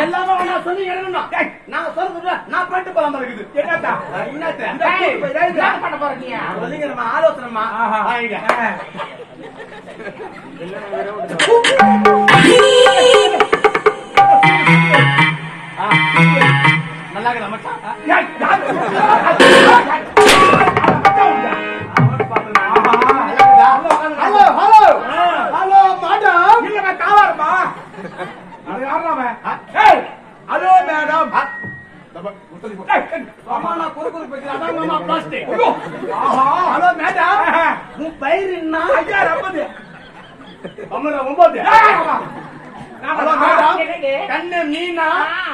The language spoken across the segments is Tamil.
எல்லாமே நான் சொல்லி எடுக்கணும். நான் சொல்றது நான் பண்ணிட்டு போலாம் இருக்குது. என்னத்தா என்ன பண்ண போறீங்க? சொல்லிங்க நம்ம ஆலோசனைமா. நல்லா ஹலோ ஹலோ ஹலோ மேடம். இல்ல காவாரமா ஹலோ மேடம். ஹலோ மேடம் உன் பயிர் என்ன? 9. ஹலோ மேடம் கண்ணு மீனா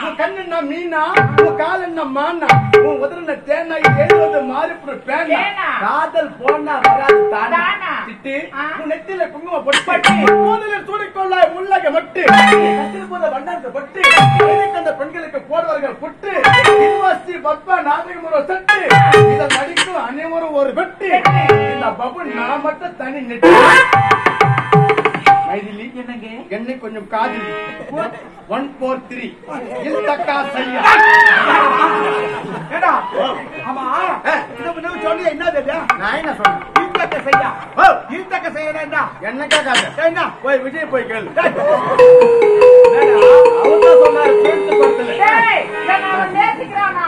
உன் கண்ணு மீனா உன் கால் என்ன மானா உன் உதறின தேனா எழுவது மாறிப்புற பேனா காதல் போனா வராது தானா சிட்டு உன் நெத்தில குங்கும பொட்டு மூதில சூடிக்கொள்ள முள்ளக மட்டு கட்டில் போத வண்டாந்த பொட்டு கண்ட பெண்களுக்கு போடுவார்கள் புட்டு யூனிவர்சிட்டி பப்பா நாடகம் ஒரு செட்டு இத நடிக்கும் அனைவரும் ஒரு வெட்டு இந்த பபு நான் மட்டும் தனி நெட்டு மைதிலி என்னை கொஞ்சம் காதலி 143 இல்தக்கா சையா. ஏடா ஆமா இது சொல்லி என்ன தெரியா? நான் என்ன சொன்னேன்? இல்தக்கா சையா. இல்தக்கா சையா என்ன? என்ன கேட்காத. என்ன போய் விஜய் போய் கேளு. அவன் சொன்னாரு சேர்த்து படுத்தல. டேய் என்ன அவன் நேசிக்கறானா?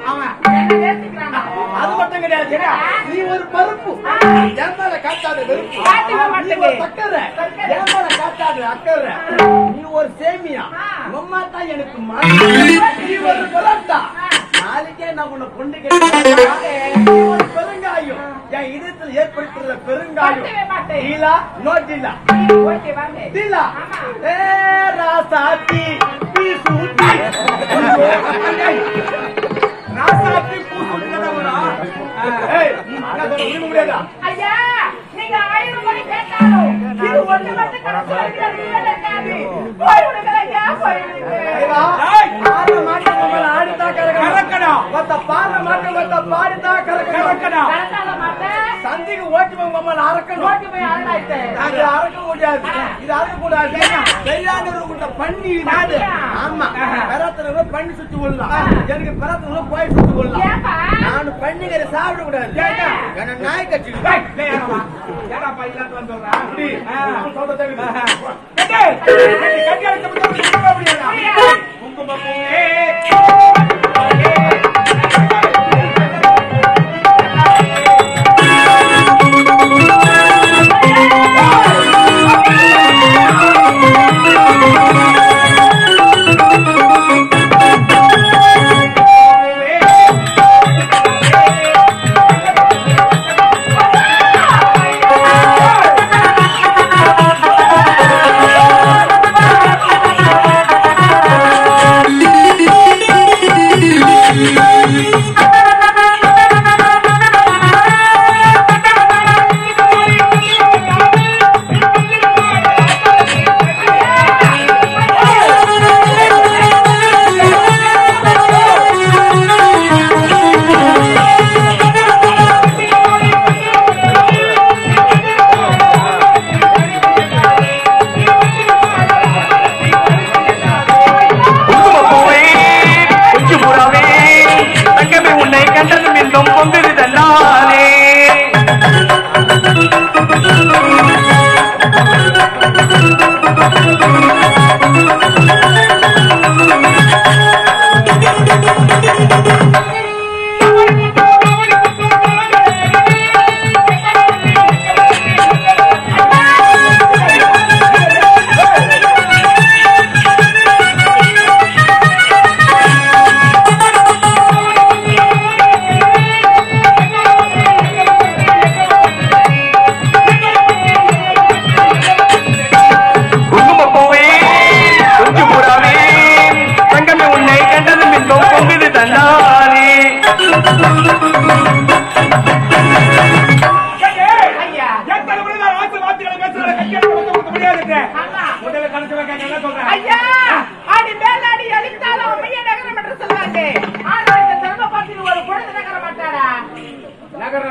அவன் என்ன நேசிக்கறானா? அது மட்டும் கிடையாது. நீ ஒரு பருப்பு ஏமால காட்டாத வெறுப்பு காட்டவே மாட்டேங்க. ஏமால காட்டாத அக்கறை நீ ஒரு சேமியா அம்மா தான் எனக்கு நீ ஒரு பரோட்டா நாளைக்கே நான் உன்னை பொண்ணு கேட்டேன். ஒரு பெருங்காயம் என் இதயத்தில் ஏற்படுத்துற பெருங்காயம் டீலா நோ டீலா டீலா ஏ ராசாத்தி பீசூட்டி ராசாத்தி பூசுட்டா ஏய் நான் சொல்ல முடியாதா? ஐயா நீங்க 1000 மணி கேட்டாலும் இது ஒண்ணு மட்டும் கரெக்டா இருக்காது. போய் விடுங்கலையா போய் விடுங்க. ஏய் ஆட மாட்ட நம்மள ஆடிதா கரக்கடா வந்த பாட மாட்ட வந்த பாடிதா கரக்கடா கரக்கடா மாட்ட சந்திக்கு ஓட்டுமே நம்மள அரக்கணும் ஓட்டுமே ஆடாயிட்டே அது அரக்க முடியாது. இது அரக்க கூடாது. வெள்ளானூர் உள்ள பண்ணி நாடு. ஆமா பரத்தன பண்ணி சுத்தி உள்ளலாம். எனக்கு பரத்தன போய் சுத்தி உள்ளலாம். நான் பண்ணிங்கற சாப்பிட கூடாது. என்ன நாய் கட்டி டேய் யாரா பையன் வந்து சொல்றா அப்படி சொல்ற தேவை. டேய் கட்டி அடிச்சு போய் அப்படியே உங்க பப்பே நகர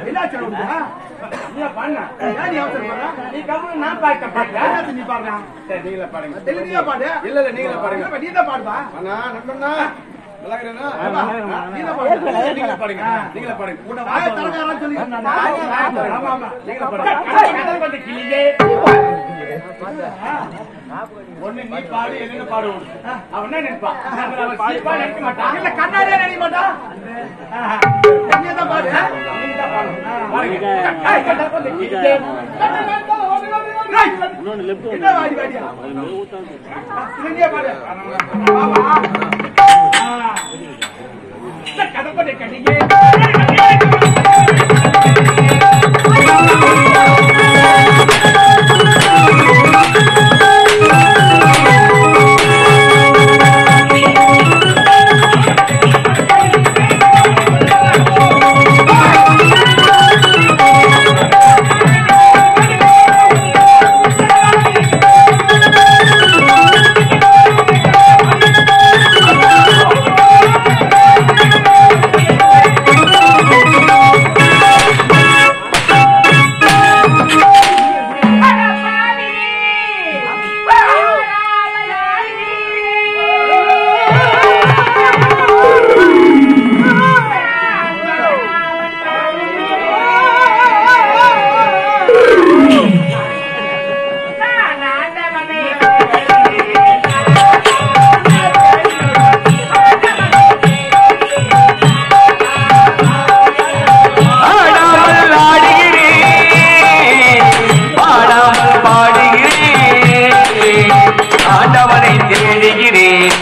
என்ன சொல்லுங்க நீ பண்ண நீ அவசரப்படுற நீ கம்முனு நான் பாடுறேன் நீ பாடுறா சரி நீங்களே பாடுங்க தெளிவா பாடு இல்ல இல்ல நீங்களே பாடுங்க நீ தான் பாடுவா அண்ணா நண்பண்ணா நல்லா இருக்கேனா நீங்களே பாடுங்க நீங்களே பாடுங்க நீங்களே பாடுங்க கூட வாய தரகாரன்னு சொல்லி ஆமா ஆமா நீங்களே பாடுங்க வந்து கிளியே ஒண்ணு நீ பாடு என்ன பாடு அவன் என்ன நினைப்பான் பாடு நினைக்க மாட்டான் இல்ல கண்ணாடியே நினைக்க மாட்டான் நீ தான் பாடு நீ தான் பாடு இன்னொன்னு லெஃப்ட் என்ன வாடி வாடியா நீ பாடு பாபா கதை பண்ணி கட்டிங்க ஆண்டவனை தேடுகிறேன்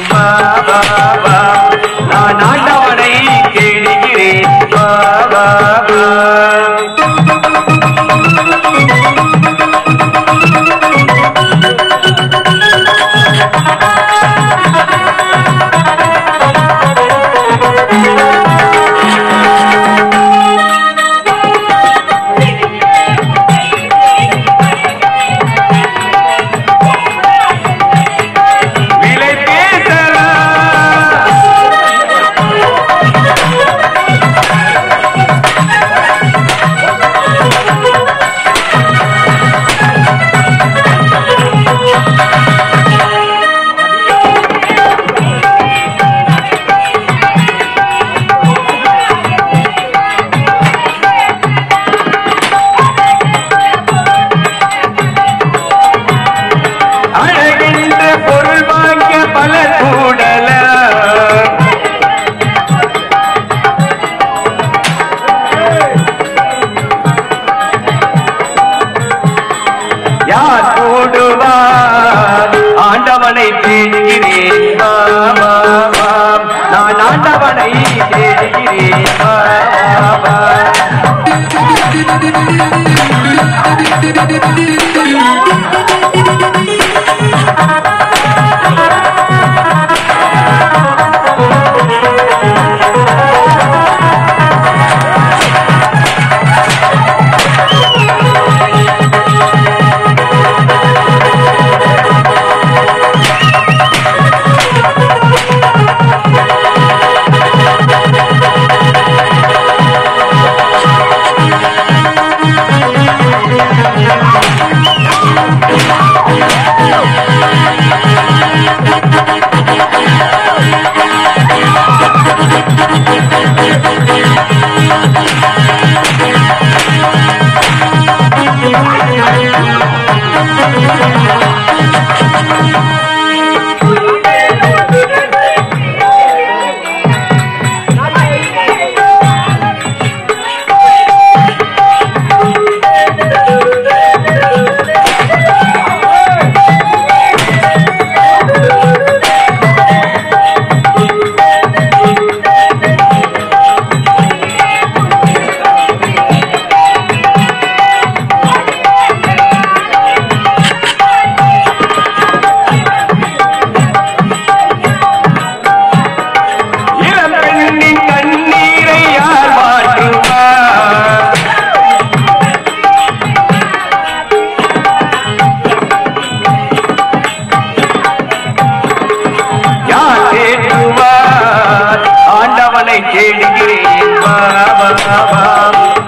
நான் ஆண்டவனை தேடுகிறேன்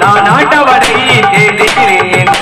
நான் ஆண்டவனை தேடுகிறேன்.